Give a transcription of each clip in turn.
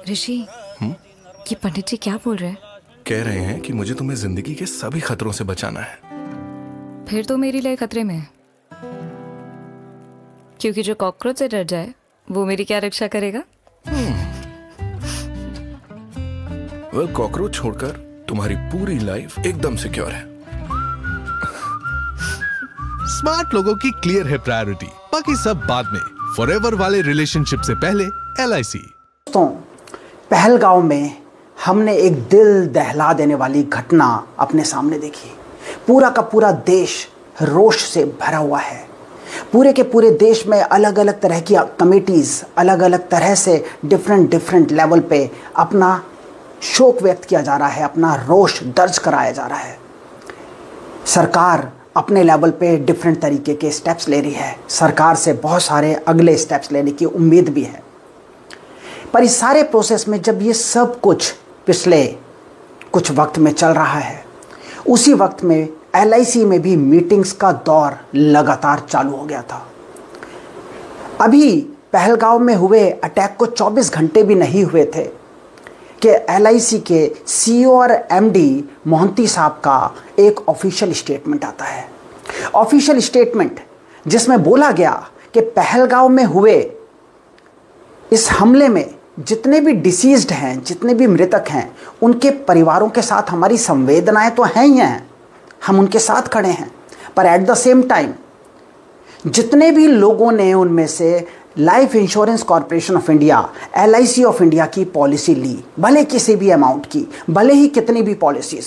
ऋषि, ये पंडित जी क्या बोल रहे हैं? कह रहे हैं कि मुझे तुम्हें जिंदगी के सभी खतरों से बचाना है। फिर तो मेरी लाइफ खतरे में है, क्योंकि जो कॉकरोच से डर जाए वो मेरी क्या रक्षा करेगा? वेल, कॉकरोच छोड़कर तुम्हारी पूरी लाइफ एकदम सिक्योर है। स्मार्ट लोगों की क्लियर है प्रायोरिटी, बाकी सब बाद में। फॉरएवर वाले रिलेशनशिप से पहले LIC। दोस्तों, पहलगांव में हमने एक दिल दहला देने वाली घटना अपने सामने देखी। पूरा का पूरा देश रोष से भरा हुआ है। पूरे के पूरे देश में अलग अलग तरह की कमेटीज अलग अलग तरह से डिफरेंट लेवल पे अपना शोक व्यक्त किया जा रहा है, अपना रोष दर्ज कराया जा रहा है। सरकार अपने लेवल पे डिफरेंट तरीके के स्टेप्स ले रही है। सरकार से बहुत सारे अगले स्टेप्स लेने की उम्मीद भी है। पर इस सारे प्रोसेस में जब ये सब कुछ पिछले कुछ वक्त में चल रहा है, उसी वक्त में LIC में भी मीटिंग्स का दौर लगातार चालू हो गया था। अभी पहलगांव में हुए अटैक को 24 घंटे भी नहीं हुए थे कि LIC के CEO और MD मोहंती साहब का एक ऑफिशियल स्टेटमेंट आता है। ऑफिशियल स्टेटमेंट जिसमें बोला गया कि पहलगांव में हुए इस हमले में जितने भी डिसीज्ड हैं, जितने भी मृतक हैं, उनके परिवारों के साथ हमारी संवेदनाएं तो हैं ही हैं, हम उनके साथ खड़े हैं। पर एट द सेम टाइम जितने भी लोगों ने उनमें से life insurance corporation of India, LIC of India की पॉलिसी ली, भले किसी भी अमाउंट की, भले ही कितनी भी पॉलिसीज,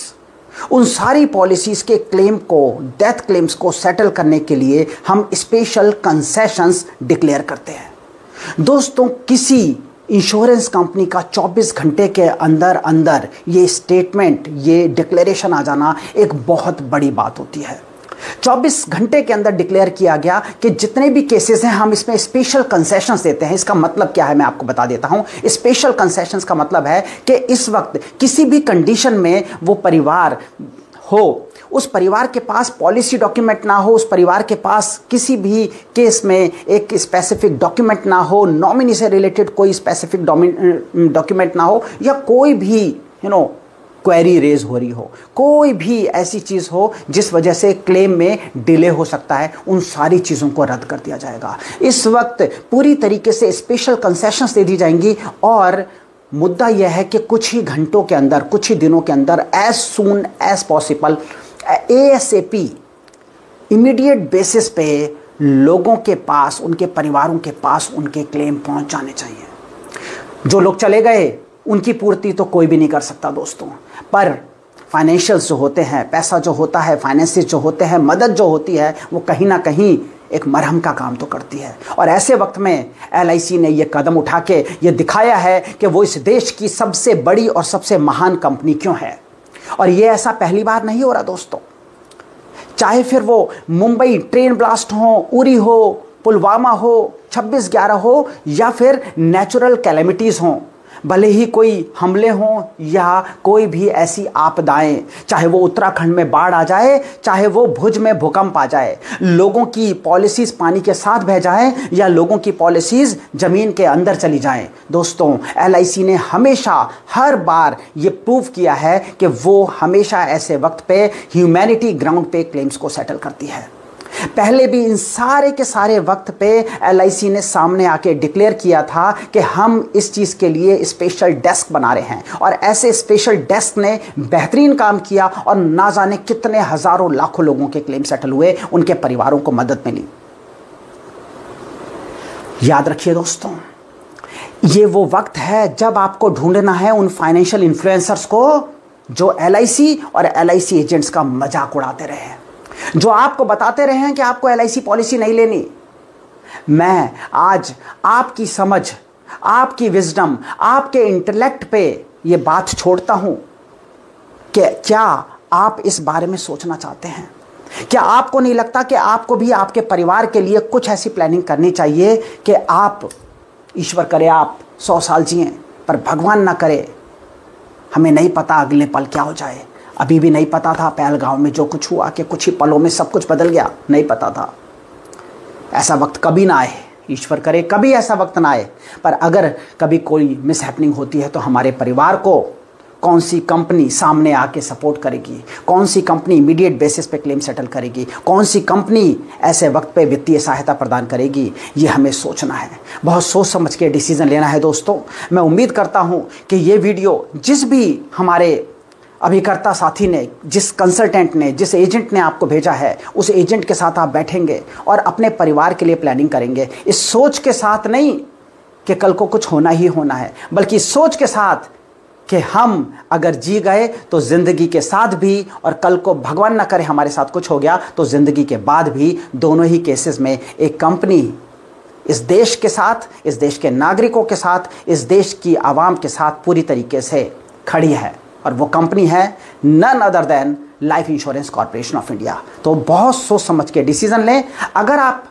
उन सारी पॉलिसीज के क्लेम को, डेथ क्लेम्स को सेटल करने के लिए हम स्पेशल कंसेशंस डिक्लेयर करते हैं। दोस्तों, किसी इंश्योरेंस कंपनी का 24 घंटे के अंदर अंदर ये स्टेटमेंट, ये डिक्लेरेशन आ जाना एक बहुत बड़ी बात होती है। 24 घंटे के अंदर डिक्लेयर किया गया कि जितने भी केसेस हैं हम इसमें स्पेशल कंसेशंस देते हैं। इसका मतलब क्या है मैं आपको बता देता हूं। स्पेशल कंसेशंस का मतलब है कि इस वक्त किसी भी कंडीशन में वो परिवार हो, उस परिवार के पास पॉलिसी डॉक्यूमेंट ना हो, उस परिवार के पास किसी भी केस में एक स्पेसिफिक डॉक्यूमेंट ना हो, नॉमिनी से रिलेटेड कोई स्पेसिफिक डॉक्यूमेंट ना हो, या कोई भी क्वेरी रेज हो रही हो, कोई भी ऐसी चीज हो जिस वजह से क्लेम में डिले हो सकता है, उन सारी चीजों को रद्द कर दिया जाएगा। इस वक्त पूरी तरीके से स्पेशल कंसेशंस दे दी जाएंगी और मुद्दा यह है कि कुछ ही घंटों के अंदर, कुछ ही दिनों के अंदर, as soon as possible, ASAP, immediate basis पे लोगों के पास, उनके परिवारों के पास उनके क्लेम पहुंच जाने चाहिए। जो लोग चले गए उनकी पूर्ति तो कोई भी नहीं कर सकता दोस्तों, पर फाइनेंशियल्स जो होते हैं, पैसा जो होता है, फाइनेंसेस जो होते हैं, मदद जो होती है, वो कहीं ना कहीं एक मरहम का काम तो करती है। और ऐसे वक्त में LIC ने ये कदम उठा के ये दिखाया है कि वो इस देश की सबसे बड़ी और सबसे महान कंपनी क्यों है। और ये ऐसा पहली बार नहीं हो रहा दोस्तों। चाहे फिर वो मुंबई ट्रेन ब्लास्ट हो, उरी हो, पुलवामा हो, 26/11 हो, या फिर नेचुरल कैलेमिटीज़ हों, भले ही कोई हमले हों या कोई भी ऐसी आपदाएं, चाहे वो उत्तराखंड में बाढ़ आ जाए, चाहे वो भुज में भूकंप आ जाए, लोगों की पॉलिसीज पानी के साथ बह जाए या लोगों की पॉलिसीज जमीन के अंदर चली जाएं, दोस्तों LIC ने हमेशा, हर बार ये प्रूव किया है कि वो हमेशा ऐसे वक्त पे ह्यूमैनिटी ग्राउंड पे क्लेम्स को सेटल करती है। पहले भी इन सारे के सारे वक्त पे LIC ने सामने आके डिक्लेयर किया था कि हम इस चीज के लिए स्पेशल डेस्क बना रहे हैं, और ऐसे स्पेशल डेस्क ने बेहतरीन काम किया और ना जाने कितने हजारों लाखों लोगों के क्लेम सेटल हुए, उनके परिवारों को मदद मिली। याद रखिए दोस्तों, ये वो वक्त है जब आपको ढूंढना है उन फाइनेंशियल इन्फ्लुएंसर्स को जो LIC और LIC एजेंट्स का मजाक उड़ाते रहे, जो आपको बताते रहे हैं कि आपको LIC पॉलिसी नहीं लेनी। मैं आज आपकी समझ, आपकी विजडम, आपके इंटेलेक्ट पे ये बात छोड़ता हूं कि क्या आप इस बारे में सोचना चाहते हैं? क्या आपको नहीं लगता कि आपको भी आपके परिवार के लिए कुछ ऐसी प्लानिंग करनी चाहिए कि आप, ईश्वर करे आप 100 साल जिएं, पर भगवान ना करे, हमें नहीं पता अगले पल क्या हो जाए। अभी भी नहीं पता था पहलगांव में जो कुछ हुआ कि कुछ ही पलों में सब कुछ बदल गया, नहीं पता था। ऐसा वक्त कभी ना आए, ईश्वर करे कभी ऐसा वक्त ना आए, पर अगर कभी कोई मिसहैपनिंग होती है तो हमारे परिवार को कौन सी कंपनी सामने आके सपोर्ट करेगी, कौन सी कंपनी इमीडिएट बेसिस पे क्लेम सेटल करेगी, कौन सी कंपनी ऐसे वक्त पे वित्तीय सहायता प्रदान करेगी, ये हमें सोचना है, बहुत सोच समझ के डिसीजन लेना है दोस्तों। मैं उम्मीद करता हूँ कि ये वीडियो जिस भी हमारे अभिकर्ता साथी ने, जिस कंसल्टेंट ने, जिस एजेंट ने आपको भेजा है, उस एजेंट के साथ आप बैठेंगे और अपने परिवार के लिए प्लानिंग करेंगे, इस सोच के साथ नहीं कि कल को कुछ होना ही होना है, बल्कि इस सोच के साथ कि हम अगर जी गए तो ज़िंदगी के साथ भी, और कल को भगवान ना करे हमारे साथ कुछ हो गया तो ज़िंदगी के बाद भी, दोनों ही केसेस में एक कंपनी इस देश के साथ, इस देश के नागरिकों के साथ, इस देश की आवाम के साथ पूरी तरीके से खड़ी है, और वो कंपनी है none other than life insurance corporation of India. तो बहुत सोच समझ के डिसीजन लें। अगर आप